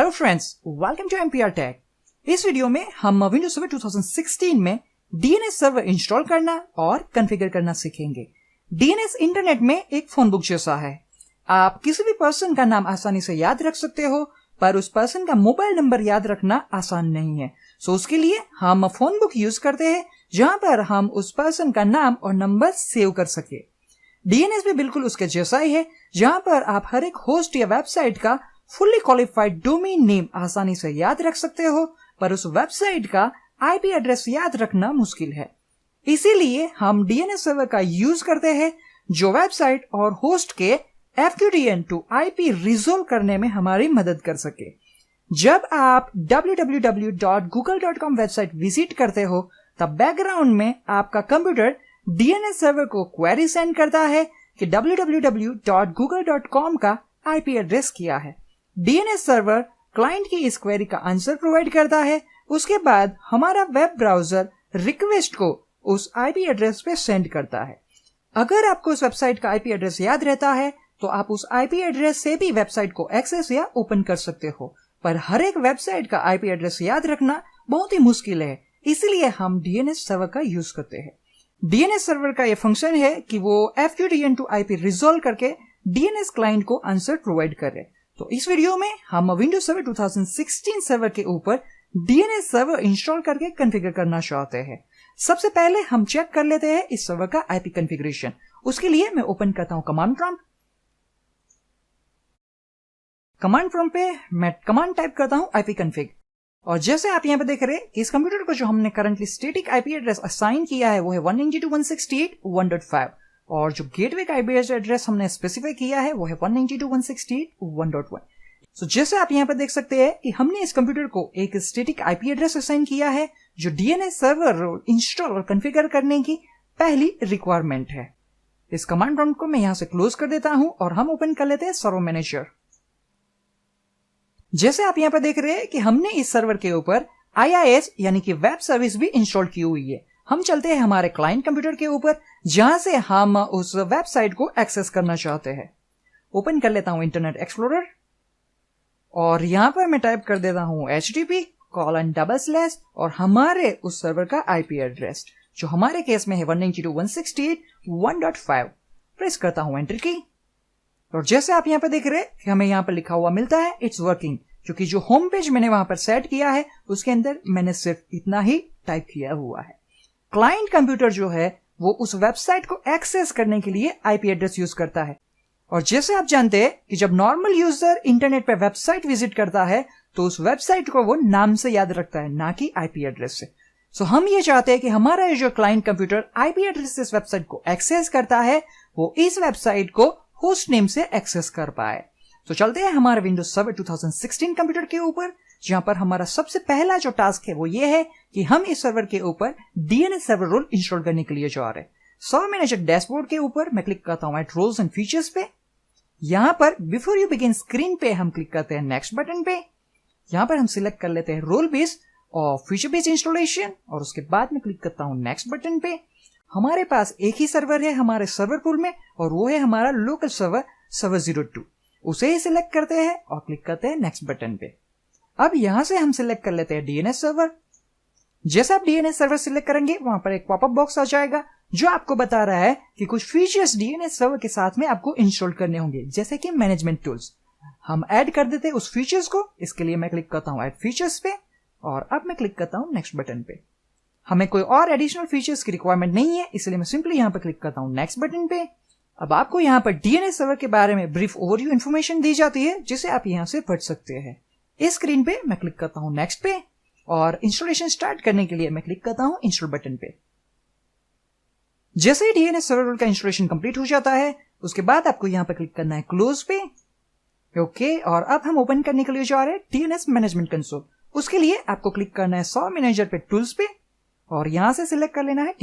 Hello friends, welcome to MPR tech. इस video में हम विंडोज सर्वर 2016 में डीएनएस सर्वर इंस्टॉल करना और कॉन्फ़िगर करना सीखेंगे। डीएनएस इंटरनेट में एक फोन बुक जैसा है। आप किसी भी पर्सन का नाम आसानी से याद रख सकते हो, पर उस पर्सन का मोबाइल नंबर याद रखना आसान नहीं है। सो उसके लिए हम फोन बुक यूज करते हैं, जहां पर हम उस पर्सन का नाम और नंबर सेव कर सके। डीएनएस भी बिल्कुल उसके जैसा ही है, जहां पर आप हर एक होस्ट या वेबसाइट का फुल्ली क्वालिफाइड डोमेन नेम आसानी से याद रख सकते हो, पर उस वेबसाइट का आईपी एड्रेस याद रखना मुश्किल है। इसीलिए हम डीएनएस सर्वर का यूज करते हैं, जो वेबसाइट और होस्ट के FQDN to IP रिजोल्व करने में हमारी मदद कर सके। जब आप www.google.com वेबसाइट विजिट करते हो, तब बैकग्राउंड में आपका कंप्यूटर डीएनएस सर्वर को क्वेरी सेंड करता है कि www.google.com का आईपी एड्रेस क्या है। डीएनएस सर्वर क्लाइंट की इस क्वेरी का आंसर प्रोवाइड करता है। उसके बाद हमारा वेब ब्राउजर रिक्वेस्ट को उस आईपी एड्रेस पे सेंड करता है। अगर आपको उस वेबसाइट का आईपी एड्रेस याद रहता है, तो आप उस आईपी एड्रेस से भी वेबसाइट को एक्सेस या ओपन कर सकते हो, पर हर एक वेबसाइट का आईपी एड्रेस याद रखना बहुत ही मुश्किल है। इसलिए हम डीएनएस सर्वर का यूज करते हैं। डीएनएस सर्वर का यह फंक्शन है कि वो FQDN to IP रिजोल्व करके डीएनएस क्लाइंट को आंसर प्रोवाइड करे। तो इस वीडियो में हम विंडोज सर्वर 2016 सर्वर के ऊपर डीएनएस सर्वर इंस्टॉल करके कॉन्फ़िगर करना चाहते हैं। सबसे पहले हम चेक कर लेते हैं इस सर्वर का आईपी कॉन्फ़िगरेशन। उसके लिए मैं ओपन करता हूं कमांड प्रॉम्प्ट। कमांड प्रॉम्प्ट पे मैं कमांड टाइप करता हूं ipconfig, और जैसे आप यहां पे देख रहे हैं कि इस कंप्यूटर को जो हमने currently static IP address assign किया है वो है 192.168.1.5, और जो गेटवे का आईपी एड्रेस हमने स्पेसिफाई किया है वो है 192.168.1.1। सो जैसे आप यहां पर देख सकते हैं कि हमने इस कंप्यूटर को एक स्टैटिक आईपी एड्रेस असाइन किया है, जो डीएनएस सर्वर इंस्टॉल और कॉन्फ़िगर करने की पहली रिक्वायरमेंट है। इस कमांड प्रॉम्प्ट को मैं यहां से क्लोज कर देता हूं और हम ओपन कर लेते हैं सर्वर मैनेजर। जैसे आप यहां पर देख रहे हैं कि हमने इस सर्वर के ऊपर IIS यानी कि वेब सर्विस भी इंस्टॉल की हुई है। हम चलते हैं हमारे क्लाइंट कंप्यूटर के ऊपर, जहां से हम उस वेबसाइट को एक्सेस करना चाहते हैं। ओपन कर लेता हूं इंटरनेट एक्सप्लोरर, और यहां पर मैं टाइप कर देता हूं http:// और हमारे उस सर्वर का आईपी एड्रेस, जो हमारे केस में है 192.168.1.5। प्रेस करता हूं एंटर की, और जैसे आप यहां पर देख रहे हैं कि हमें यहां पर लिखा हुआ मिलता है इट्स वर्किंग, क्योंकि जो होम पेज मैंने वहां पर सेट किया है उसके अंदर मैंने सिर्फ इतना ही टाइप किया हुआ है। क्लाइंट कंप्यूटर जो है वो उस वेबसाइट को एक्सेस करने के लिए आईपी एड्रेस यूज करता है, और जैसे आप जानते हैं कि जब नॉर्मल यूजर इंटरनेट पर वेबसाइट विजिट करता है तो उस वेबसाइट को वो नाम से याद रखता है, ना कि आईपी एड्रेस से। सो हम ये चाहते हैं कि हमारा जो क्लाइंट कंप्यूटर आईपी एड्रेस से इस वेबसाइट को एक्सेस करता है, वो इस वेबसाइट को होस्ट नेम से एक्सेस कर पाए। तो चलते हैं हमारे विंडोज सर्वर 2016 कंप्यूटर के ऊपर, जहां पर हमारा सबसे पहला जो टास्क है वो ये है कि हम इस सर्वर के ऊपर डीएनएस सर्वर रोल इंस्टॉल करने के लिए जा रहे हैं। सर्वर मैनेजर डैशबोर्ड के ऊपर मैं क्लिक करता हूं एट रोल्स एंड फीचर्स पे। यहां पर बिफोर यू बिगिन स्क्रीन पे हम क्लिक करते हैं नेक्स्ट बटन पे। यहां पर हम सिलेक्ट कर लेते हैं रोल बेस्ड और फीचर बेस्ड इंस्टॉलेशन, और उसके बाद में क्लिक करता हूं नेक्स्ट बटन पे। हमारे पास एक ही सर्वर है हमारे सर्वर पूल में, और वो है हमारा लोकल सर्वर 02। उसे ही सिलेक्ट करते हैं और क्लिक करते हैं नेक्स्ट बटन पे। अब यहां से हम सिलेक्ट कर लेते हैं डीएनएस सर्वर। जैसे आप डीएनएस सर्वर सिलेक्ट करेंगे, वहां पर एक पॉपअप बॉक्स आ जाएगा जो आपको बता रहा है कि कुछ फीचर्स डीएनएस सर्वर के साथ में आपको इंस्टॉल करने होंगे, जैसे कि मैनेजमेंट टूल्स। हम ऐड कर देते हैं उस फीचर्स को। इसके लिए मैं क्लिक करता हूं ऐड फीचर्स पे, और अब मैं क्लिक करता हूं नेक्स्ट बटन पे। हमें कोई और एडिशनल फीचर्स की रिक्वायरमेंट नहीं है, इसलिए मैं सिंपली यहां पर क्लिक करता हूं नेक्स्ट बटन पे। अब आपको यहां पर डीएनएस सर्वर के बारे में ब्रीफ ओवरव्यू इन्फॉर्मेशन दी जाती है, जिसे आप यहां से पढ़ सकते हैं। इस स्क्रीन पे मैं क्लिक करता हूं नेक्स्ट पे, और इंस्टॉलेशन स्टार्ट करने के लिए मैं क्लिक करता हूं इंस्टॉल बटन पे। जैसे ही डीएनएस सर्वर का इंस्टॉलेशन कंप्लीट हो जाता है, उसके बाद आपको यहां पर क्लिक करना है क्लोज पे। ओके, और अब हम ओपन करने के लिए जा रहे हैं डीएनएस मैनेजमेंट कंसोल। उसके लिए आपको क्लिक करना है सर्वर मैनेजर पे टूल्स पे, और यहां से सिलेक्ट कर लेना है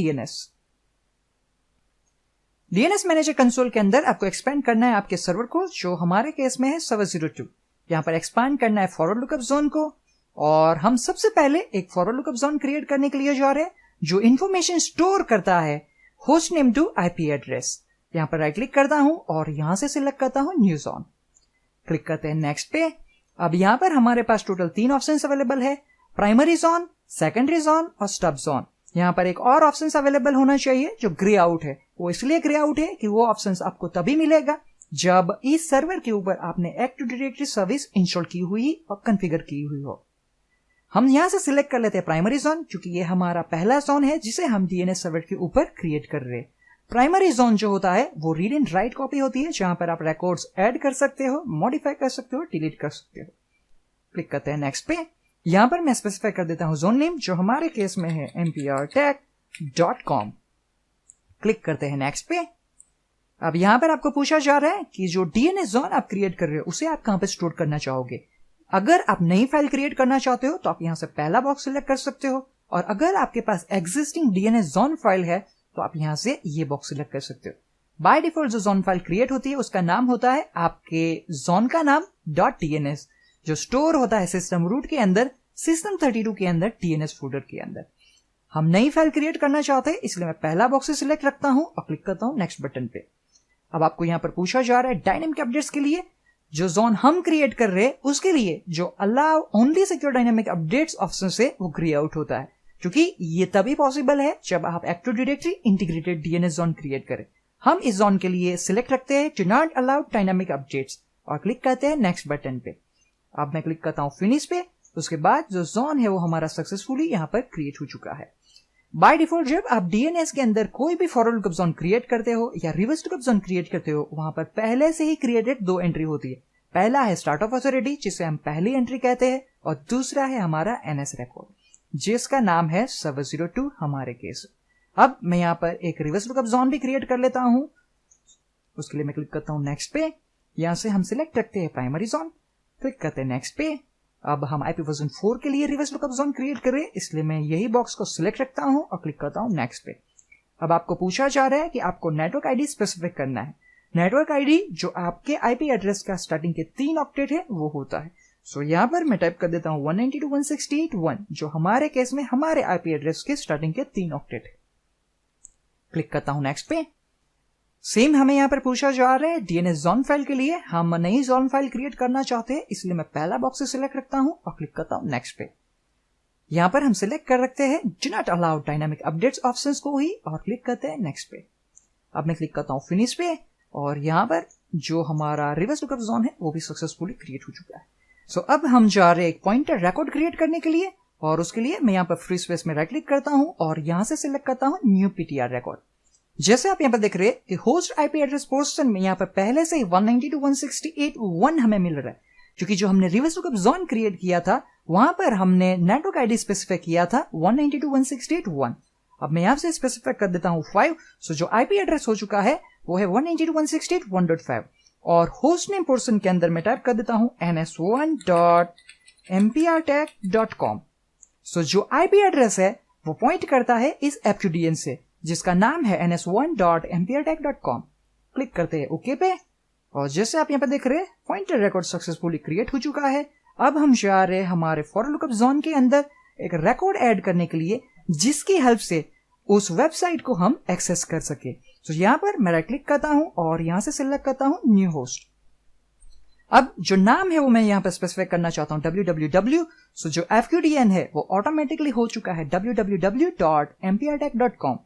डीएनएस मैनेजर कंसोल के अंदर आपको एक्सपेंड करना है आपके सर्वर को, जो हमारे केस में है सर्वर 02। यहां पर एक्सपांड करना है फॉरवर्ड लुकअप जोन को, और हम सबसे पहले एक फॉरवर्ड लुकअप जोन क्रिएट करने के लिए जा रहे हैं, जो इंफॉर्मेशन स्टोर करता है host name to IP address. यहां पर राइट क्लिक करता हूं और यहां से सिलेक्ट करता हूं न्यू जोन। क्लिक करते हैं नेक्स्ट पे, अब यहाँ पर हमारे पास टोटल 3 ऑप्शंस अवेलेबल है, प्राइमरी जोन, सेकेंडरी जोन और स्टब जोन। यहाँ पर एक और ऑप्शंस अवेलेबल होना चाहिए जो ग्रे आउट है। वो इसलिए ग्रे आउट है कि वो ऑप्शंस आपको तभी मिलेगा जब इस सर्वर के ऊपर आपने एक्टिव डायरेक्टरी सर्विस इंस्टॉल की हुई और कॉन्फ़िगर की हुई हो। हम यहां से सिलेक्ट कर लेते हैं प्राइमरी जोन, क्योंकि ये हमारा पहला जोन है जिसे हम डीएनएस सर्वर के ऊपर क्रिएट कर रहे हैं। प्राइमरी जोन जो होता है वो रीड एंड राइट कॉपी होती है, जहां पर आप रिकॉर्ड्स ऐड कर सकते हो, मॉडिफाई कर सकते हो, डिलीट कर सकते हो। क्लिक करते हैं नेक्स्ट पे। यहां पर मैं स्पेसिफाई कर देता हूं जोन नेम, जो हमारे केस में है mprtech.com। क्लिक करते हैं नेक्स्ट पे। अब यहां पर आपको पूछा जा रहा है कि जो डीएनएस जोन आप क्रिएट कर रहे हो उसे आप कहां पे स्टोर करना चाहोगे। अगर आप नई फाइल क्रिएट करना चाहते हो तो आप यहां से पहला बॉक्स सिलेक्ट कर सकते हो, और अगर आपके पास एग्जिस्टिंग डीएनएस जोन फाइल है तो आप यहां से ये बॉक्स सिलेक्ट कर सकते हो। बाय डिफॉल्ट जो जोन फाइल क्रिएट होती है उसका नाम होता है आपके जोन का नाम .dns, जो स्टोर होता है सिस्टम रूट के अंदर, system32 के अंदर, डीएनएस फोल्डर के अंदर। हम नई फाइल क्रिएट करना चाहते हैं, इसलिए मैं पहला बॉक्स सिलेक्ट रखता हूं और क्लिक करता हूं नेक्स्ट बटन पे। अब आपको यहां पर पूछा जा रहा है डायनेमिक अपडेट्स के लिए जो जोन हम क्रिएट कर रहे हैं उसके लिए जो allow only secure dynamic updates option से वो ग्रे आउट होता है, क्योंकि ये तभी पॉसिबल है जब आप active directory integrated DNS zone create करें। हम इस जोन के लिए सिलेक्ट रखते हैं do not allow dynamic updates और क्लिक करते हैं नेक्स्ट बटन पे। अब मैं क्लिक करता हूं फिनिश पे। उसके बाद जो जोन है वो हमारा सक्सेसफुली यहां पर क्रिएट हो चुका है। बाय डिफॉल्ट जब आप डीएनएस के अंदर कोई भी फॉरवर्ड लुकअप जोन क्रिएट करते हो या रिवर्स लुकअप जोन क्रिएट करते हो, वहां पर पहले से ही क्रिएटेड 2 एंट्री होती है। पहला है स्टार्ट ऑफ अथॉरिटी, जिसे हम पहली एंट्री कहते हैं, और दूसरा है हमारा एनएस रिकॉर्ड, जिसका नाम है सर्वर 02 हमारे केस। अब मैं यहाँ पर एक रिवर्स लुकअप जोन भी क्रिएट कर लेता हूं। उसके लिए मैं क्लिक करता हूं नेक्स्ट पे। यहां से हम सिलेक्ट रखते हैं प्राइमरी जोन, क्लिक करते हैं नेक्स्ट पे। अब हम आईपी वर्जन 4 के लिए रिवर्स लुकअप जोन क्रिएट करें, इसलिए मैं यही बॉक्स को सिलेक्ट रखता हूं और क्लिक करता हूं नेक्स्ट पे। अब आपको पूछा जा रहा है कि आपको नेटवर्क आईडी स्पेसिफिक करना है। नेटवर्क आईडी जो आपके आईपी एड्रेस का स्टार्टिंग के 3 ऑक्टेट है वो होता है। सो यहां पर मैं टाइप कर देता हूं 192.168.1, जो हमारे केस में हमारे आईपी एड्रेस के स्टार्टिंग के 3 ऑक्टेट है। क्लिक करता हूं नेक्स्ट पे। सेम हमें यहां पर पूछा जा रहा है डीएनएस जोन फाइल के लिए हम नई जोन फाइल क्रिएट करना चाहते हैं, इसलिए मैं पहला बॉक्स से सिलेक्ट रखता हूं और क्लिक करता हूं नेक्स्ट पे। यहां पर हम सिलेक्ट कर रखते हैं do not allow dynamic updates options को ही और क्लिक करते हैं नेक्स्ट पे। अब मैं क्लिक करता हूं फिनिश पे, और यहां पर जो हमारा रिवर्स लुकअप जोन है वो भी सक्सेसफुली क्रिएट हो चुका है। सो अब हम जा रहे हैं एक पॉइंटर रिकॉर्ड क्रिएट करने के लिए, और उसके लिए मैं यहां पर फ्री स्पेस में राइट क्लिक करता हूं और यहां से सिलेक्ट करता हूं न्यू पीटीआर रिकॉर्ड। जैसे आप यहां पर देख रहे हैं कि होस्ट आईपी एड्रेस पोर्शन में यहां पर पहले से ही 192.168.1 हमें मिल रहा है, क्योंकि जो हमने रिवर्स लुकअप जोन क्रिएट किया था वहां पर हमने नेटवर्क आईडी स्पेसिफाई किया था 192.168.1। अब मैं यहां से स्पेसिफाई कर देता हूं 5। सो जो आईपी एड्रेस हो चुका है वो है 192.168.1.5, और होस्ट नेम पोर्शन के अंदर मैं टाइप कर देता हूं ns1.mprtech.com। सो जो आईपी एड्रेस है वो पॉइंट करता है इस FQDN से, जिसका नाम है ns1.mprtech.com। क्लिक करते हैं ओके पे, और जैसे आप यहाँ पर देख रहे हैं पॉइंटर रिकॉर्ड सक्सेसफुली क्रिएट हो चुका है। अब हम जा रहे हैं हमारे फॉर लुकअप जोन के अंदर एक रिकॉर्ड ऐड करने के लिए, जिसकी हेल्प से उस वेबसाइट को हम एक्सेस कर सके। तो यहाँ पर मैं राइट क्लिक करता हूं और यहां से सिलेक्ट करता हूं न्यू होस्ट। अब जो नाम है वो मैं यहाँ पर स्पेसिफाई करना चाहता हूं www। सो जो FQDN है वो ऑटोमेटिकली हो चुका है www.mprtech.com,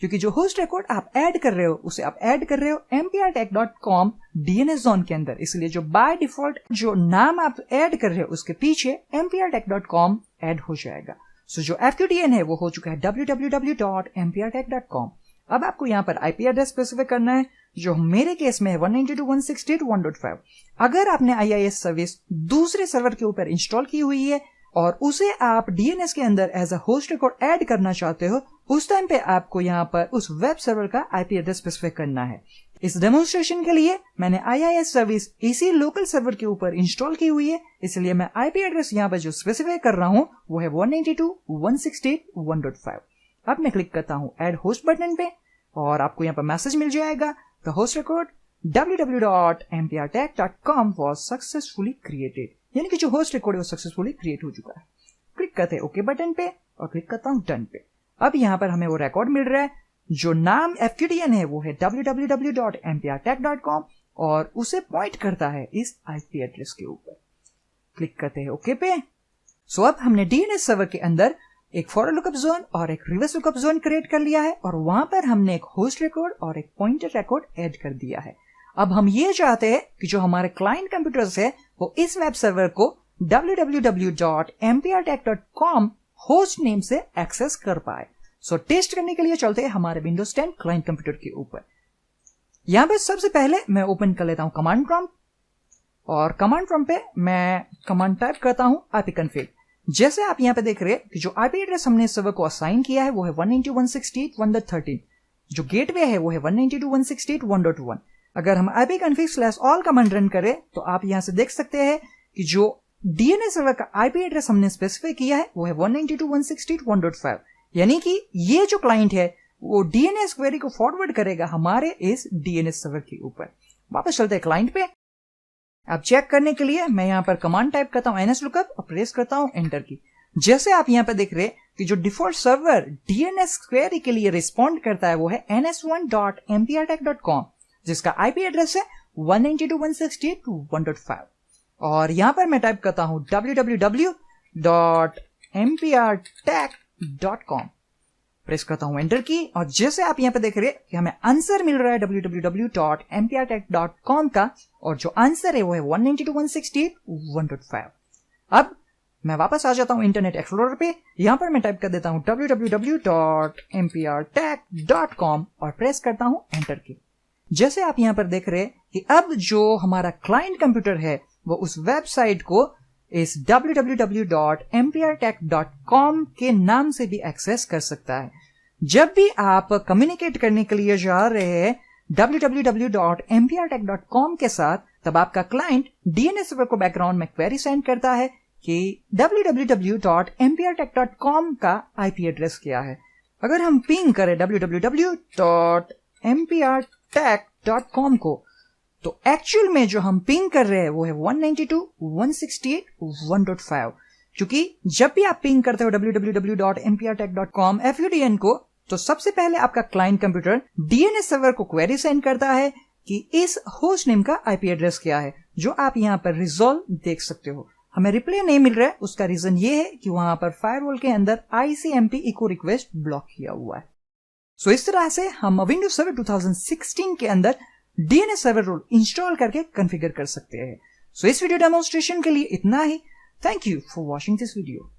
क्योंकि जो होस्ट रिकॉर्ड आप ऐड कर रहे हो उसे आप ऐड कर रहे हो mprtech.com डीएनएस जोन के अंदर, इसलिए जो बाय डिफॉल्ट जो नाम आप ऐड कर रहे हो उसके पीछे mprtech.com ऐड हो जाएगा। सो जो FQDN है वो हो चुका है www.mprtech.com। अब आपको यहाँ पर आईपी एड्रेस स्पेसिफाई करना है, जो मेरे केस में है 192.168.1.5। अगर आपने IIS सर्विस दूसरे सर्वर के ऊपर इंस्टॉल की हुई है और उसे आप डीएनएस के अंदर as a host record add करना चाहते हो, उस टाइम पे आपको यहाँ पर उस वेब सर्वर का आईपी एड्रेस स्पेसिफाई करना है। इस डेमोन्स्ट्रेशन के लिए मैंने IIS सर्विस इसी लोकल सर्वर के ऊपर इंस्टॉल की हुई है, इसलिए मैं आईपी एड्रेस यहाँ पर जो स्पेसिफाई कर रहा हूँ वो है 192.168.1.5। अब मैं क्लिक करता हूँ ऐड होस्ट बटन पे, और आपको यहाँ पर मैसेज मिल जाएगा the host record www.mprtech.com was successfully created, यानी कि जो होस्ट रिकॉर्ड है वो सक्सेसफुली क्रिएट हो चुका है। क्लिक करते हैं ओके बटन पे और क्लिक करता हूं डन पे। अब यहाँ पर हमें वो रिकॉर्ड मिल रहा है, जो नाम FQDN है वो है www.mprtech.com और उसे पॉइंट करता है इस आईपी एड्रेस के ऊपर। क्लिक करते हैं ओके पे। सो अब हमने डीएनएस सर्वर के अंदर एक फॉर लुकअप जोन और एक रिवर्स लुकअप जोन क्रिएट कर लिया है और वहां पर हमने एक होस्ट रिकॉर्ड और एक पॉइंटर रिकॉर्ड ऐड कर दिया है। अब हम ये चाहते हैं कि जो हमारे क्लाइंट कंप्यूटर्स है वो इस वेब सर्वर को www.mprtech.com होस्ट नेम से एक्सेस कर पाए। सो टेस्ट करने के लिए चलते हैं हमारे विंडोज 10 क्लाइंट कंप्यूटर के ऊपर। यहां पे सबसे पहले मैं ओपन कर लेता हूं कमांड प्रॉम्प्ट और कमांड प्रॉम्प्ट पे मैं कमांड टाइप करता हूं ipconfig। जैसे आप यहां पे देख रहे हैं कि जो आईपी एड्रेस हमने सर्वर को असाइन किया है वो है 192.168.1.13। जो गेटवे है वो है 192.168.1.1। अगर हम ipconfig/all कमांड रन करें तो आप यहां से देख सकते हैं कि जो डीएनएस सर्वर का आईपी एड्रेस हमने स्पेसिफाई किया है वो है 192.168.1.5। यानी कि ये जो क्लाइंट है वो डीएनएस क्वेरी को फॉरवर्ड करेगा हमारे इस डीएनएस सर्वर के ऊपर। वापस चलते हैं क्लाइंट पे। अब चेक करने के लिए मैं यहां पर कमांड टाइप करता हूं nslookup और प्रेस करता हूं एंटर की। जैसे आप यहां पर देख रहे हैं कि जो डिफॉल्ट सर्वर डीएनएस क्वेरी के लिए रिस्पॉन्ड करता है वो है ns1.mprtech.com जिसका आईपी एड्रेस है 192.168.1.5 और यहां पर मैं टाइप करता हूं www.mprtech.com, प्रेस करता हूं एंटर की और जैसे आप यहां पे देख रहे हैं कि हमें आंसर मिल रहा है www.mprtech.com का और जो आंसर है वो है 192.168.1.5। अब मैं वापस आ जाता हूं इंटरनेट एक्सप्लोरर पे। यहां पर मैं टाइप कर देता हूं www.mprtech.com और प्रेस करता हूं एंटर की। जैसे आप यहां पर देख रहे हैं कि अब जो हमारा क्लाइंट कंप्यूटर है वो उस वेबसाइट को इस www.mprtech.com के नाम से भी एक्सेस कर सकता है। जब भी आप कम्युनिकेट करने के लिए जा रहे हैं www.mprtech.com के साथ तब आपका क्लाइंट डीएनएस सर्वर को बैकग्राउंड में क्वेरी सेंड करता है कि www.mprtech.com का आईपी एड्रेस क्या है। अगर हम पिंग करें www.mprtech.com को तो एक्चुअल में जो हम पिंग कर रहे हैं वो है 192.168.1.5। क्योंकि जब भी आप पिंग करते हो www.mprtech.com FUDN को तो सबसे पहले आपका क्लाइंट कंप्यूटर डीएनएस सर्वर को क्वेरी सेंड करता है कि इस होस्ट नेम का आईपी एड्रेस क्या है, जो आप यहां पर रिजॉल्व देख सकते हो। हमें रिप्लाई नहीं मिल रहा है, उसका रीजन ये है कि वहां पर फायरवॉल के अंदर ICMP इको रिक्वेस्ट ब्लॉक किया हुआ है। सो इस तरह से हम विंडोज सर्वर 2016 के अंदर डीएनएस सर्वर रूल इंस्टॉल करके कॉन्फ़िगर कर सकते हैं। सो इस वीडियो डेमोन्स्ट्रेशन के लिए इतना ही। Thank you for watching this video.